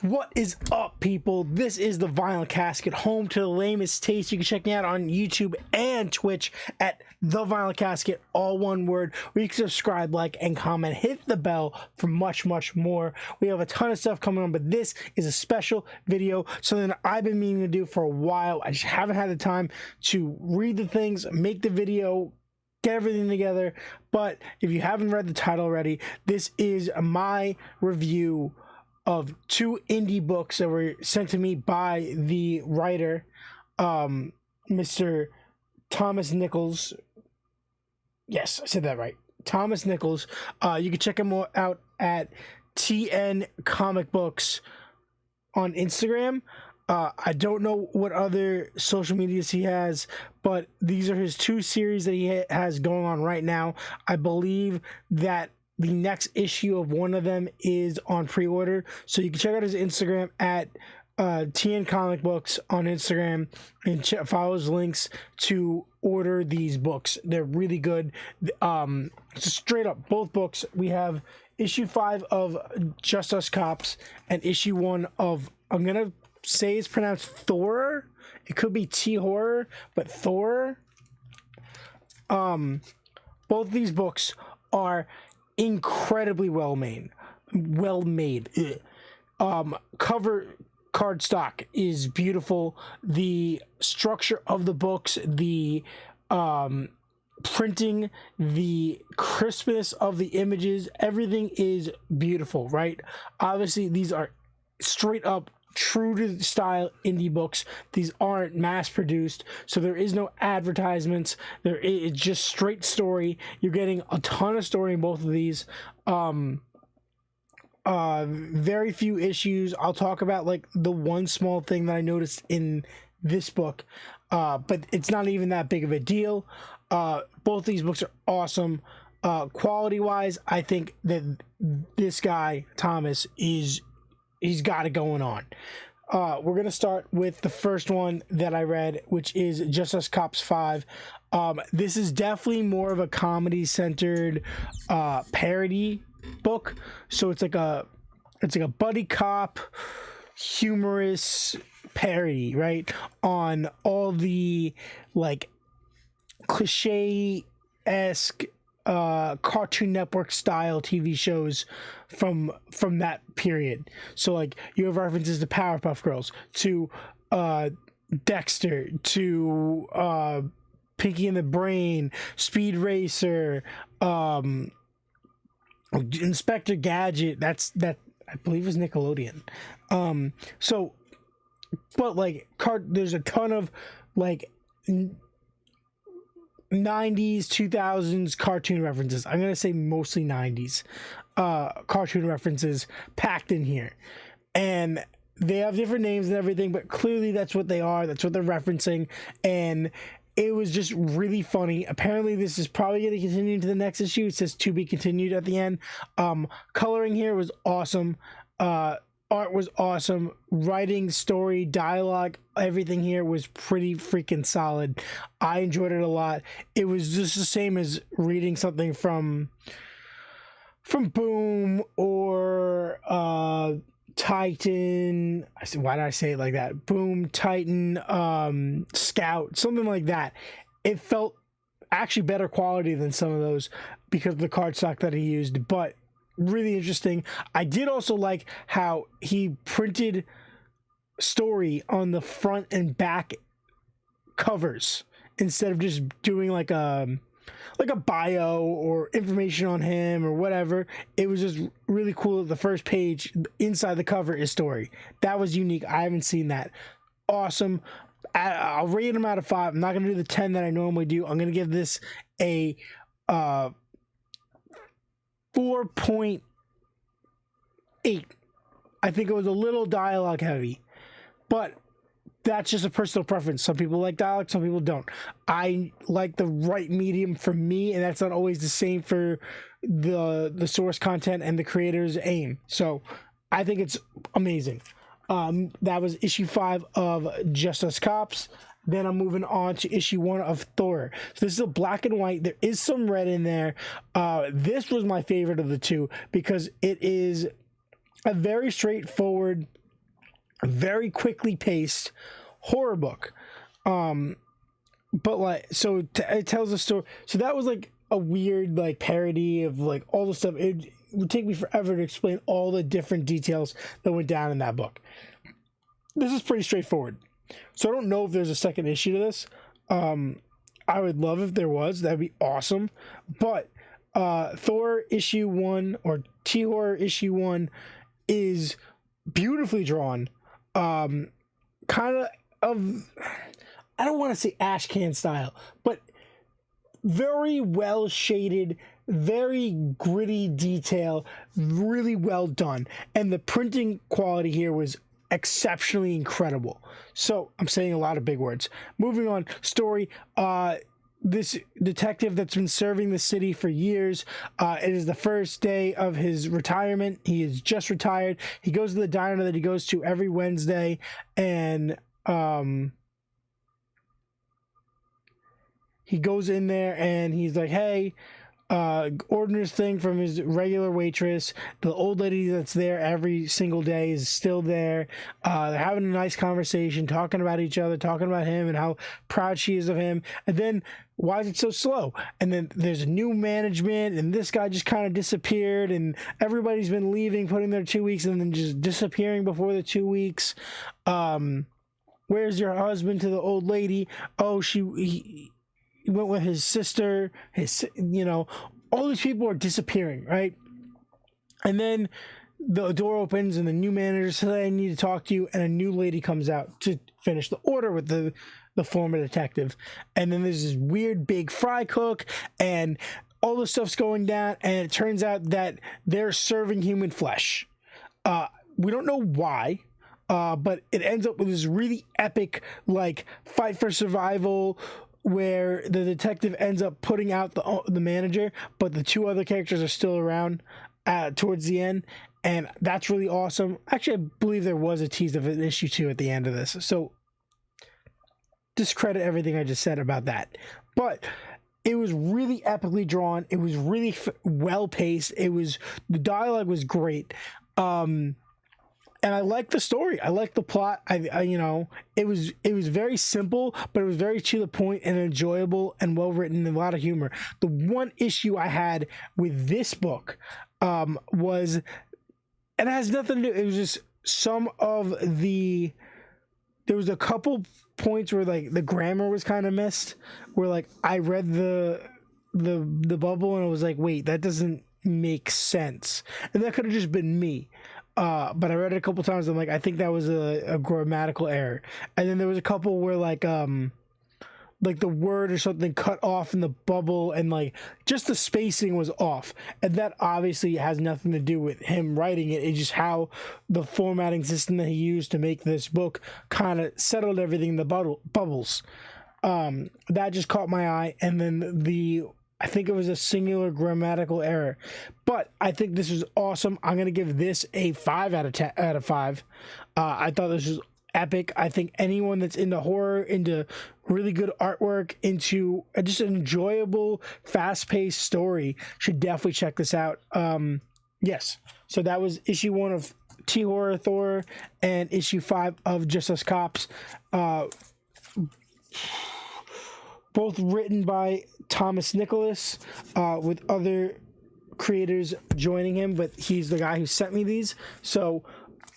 What is up, people? This is the Vinyl Casket, home to the lamest taste. You can check me out on YouTube and Twitch at the Vinyl Casket, all one word, where you can subscribe, like, and comment. Hit the bell for much more. We have a ton of stuff coming on, but this is a special video, something that I've been meaning to do for a while. I just haven't had the time to read the things, make the video, get everything together. But if you haven't read the title already, this is my review of two indie books that were sent to me by the writer, Mr. Thomas Nichols. Yes, I said that right. Thomas Nichols. You can check him out at Tncomicbooks on Instagram. I don't know what other social medias he has, but these are his two series that he has going on right now. I believe that the next issue of one of them is on pre-order, so you can check out his Instagram at Tncomicbooks on Instagram and follow his links to order these books. They're really good. Just straight up, both books. We have issue 5 of Just Us Cops and issue 1 of, I'm gonna say it's pronounced Thorror. It could be T-Horror, but Thorror. Both these books are incredibly well made. Cover cardstock is beautiful. The structure of the books, the printing, the crispness of the images, everything is beautiful, right? Obviously, these are straight up true to the style indie books. These aren't mass produced, so there is no advertisements. It's just straight story. You're getting a ton of story in both of these. Very few issues. I'll talk about like the one small thing that I noticed in this book, but it's not even that big of a deal. Both these books are awesome. Quality wise, I think that this guy Thomas he's got it going on. We're gonna start with the first one that I read, which is Just Us Cops 5. This is definitely more of a comedy centered parody book, so it's like a buddy cop humorous parody, right, on all the like cliche-esque Cartoon Network style TV shows from that period. So like you have references to Powerpuff Girls, to Dexter, to Pinky and the Brain, Speed Racer, Inspector Gadget. That I believe is Nickelodeon. So but like there's a ton of like 90s 2000s cartoon references. I'm gonna say mostly 90s cartoon references packed in here, and they have different names and everything, but clearly that's what they are, that's what they're referencing, and it was just really funny. Apparently this is probably going to continue into the next issue. It says to be continued at the end. Coloring here was awesome. Art was awesome. Writing, story, dialogue, everything here was pretty freaking solid. I enjoyed it a lot. It was just the same as reading something from Boom or Titan. Why did I say it like that? Boom, Titan, Scout, something like that. It felt actually better quality than some of those because of the cardstock that he used, but really interesting. I did also like how he printed story on the front and back covers instead of just doing like a bio or information on him or whatever. It was just really cool that the first page inside the cover is story. That was unique. I haven't seen that. Awesome. I'll rate him out of 5. I'm not going to do the 10 that I normally do. I'm going to give this a 4.8. I think it was a little dialogue heavy, but that's just a personal preference. Some people like dialogue, some people don't. I like the right medium for me, and that's not always the same for the source content and the creator's aim. So I think it's amazing. That was issue 5 of Just Us Cops. Then I'm moving on to issue 1 of Thorror. So this is a black and white. There is some red in there. This was my favorite of the two because it is a very straightforward a very quickly paced horror book. But like, so it tells a story. So that was like a weird like parody of like all the stuff. It would take me forever to explain all the different details that went down in that book. This is pretty straightforward. So I don't know if there's a second issue to this. I would love if there was. That'd be awesome. But Thor issue 1 or T-Horror issue 1 is beautifully drawn. Kind of, I don't want to say ash can style, but very well shaded, very gritty detail, really well done. And the printing quality here was exceptionally incredible. So I'm saying a lot of big words. Moving on, story. This detective that's been serving the city for years, it is the first day of his retirement. He is just retired. He goes to the diner that he goes to every Wednesday, and he goes in there and he's like, hey, orders thing from his regular waitress. The old lady that's there every single day is still there. They're having a nice conversation, talking about each other, talking about him and how proud she is of him. And then, why is it so slow? And then there's new management, and this guy just kind of disappeared, and everybody's been leaving, putting their 2 weeks, and then just disappearing before the 2 weeks. Where's your husband to the old lady? Oh, he went with his sister. All these people are disappearing, right? And then the door opens and the new manager says, I need to talk to you. And a new lady comes out to finish the order with the former detective. And then there's this weird big fry cook and all this stuff's going down. And it turns out that they're serving human flesh. We don't know why. But it ends up with this really epic, like, fight for survival where the detective ends up putting out the manager, but the two other characters are still around towards the end, and that's really awesome. Actually, I believe there was a tease of an issue 2 at the end of this, so discredit everything I just said about that. But it was really epically drawn. It was really well paced. The dialogue was great. And I like the story. I like the plot. It was very simple, but it was very to the point and enjoyable and well written and a lot of humor. The one issue I had with this book was, and it has nothing to do. It was just there was a couple points where like the grammar was kind of missed. Where like I read the bubble and I was like, wait, that doesn't make sense, and that could have just been me. But I read it a couple times. I'm like, I think that was a grammatical error. And then there was a couple where like the word or something cut off in the bubble, and like just the spacing was off. And that obviously has nothing to do with him writing it. It's just how the formatting system that he used to make this book kind of settled everything in the bubbles. That just caught my eye. And then I think it was a singular grammatical error, but I think this was awesome. I'm going to give this a 5 out of 5. I thought this was epic. I think anyone that's into horror, into really good artwork, into just an enjoyable, fast-paced story should definitely check this out. Yes. So that was issue 1 of T-Horror Thor and issue 5 of Just Us Cops. Both written by Thomas Nicholas, with other creators joining him, but he's the guy who sent me these. So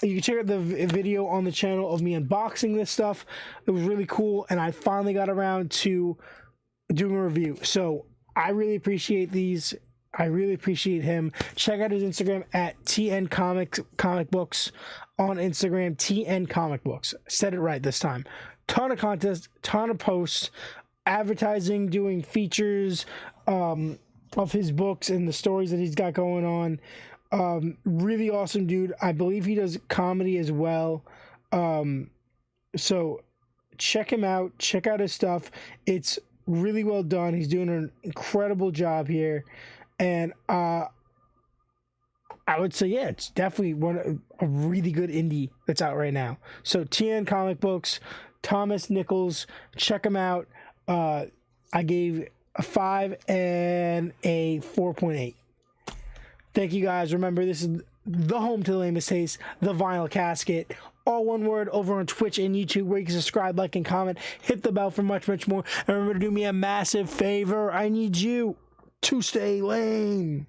you can check out the video on the channel of me unboxing this stuff. It was really cool, and I finally got around to doing a review. So I really appreciate these. I really appreciate him. Check out his Instagram at Tncomicbooks on Instagram, Tncomicbooks. Said it right this time. Ton of contests, ton of posts, advertising, doing features of his books and the stories that he's got going on. Really awesome dude. I believe he does comedy as well. So check him out. Check out his stuff. It's really well done. He's doing an incredible job here. And I would say, yeah, it's definitely a really good indie that's out right now. So Tncomicbooks, Thomas Nichols, check him out. I gave a 5 and a 4.8. Thank you guys. Remember, this is the home to the lamest taste, the vinyl casket. all one word, over on Twitch and YouTube, where you can subscribe, like, and comment. Hit the bell for much, much more. And remember to do me a massive favor. I need you to stay lame.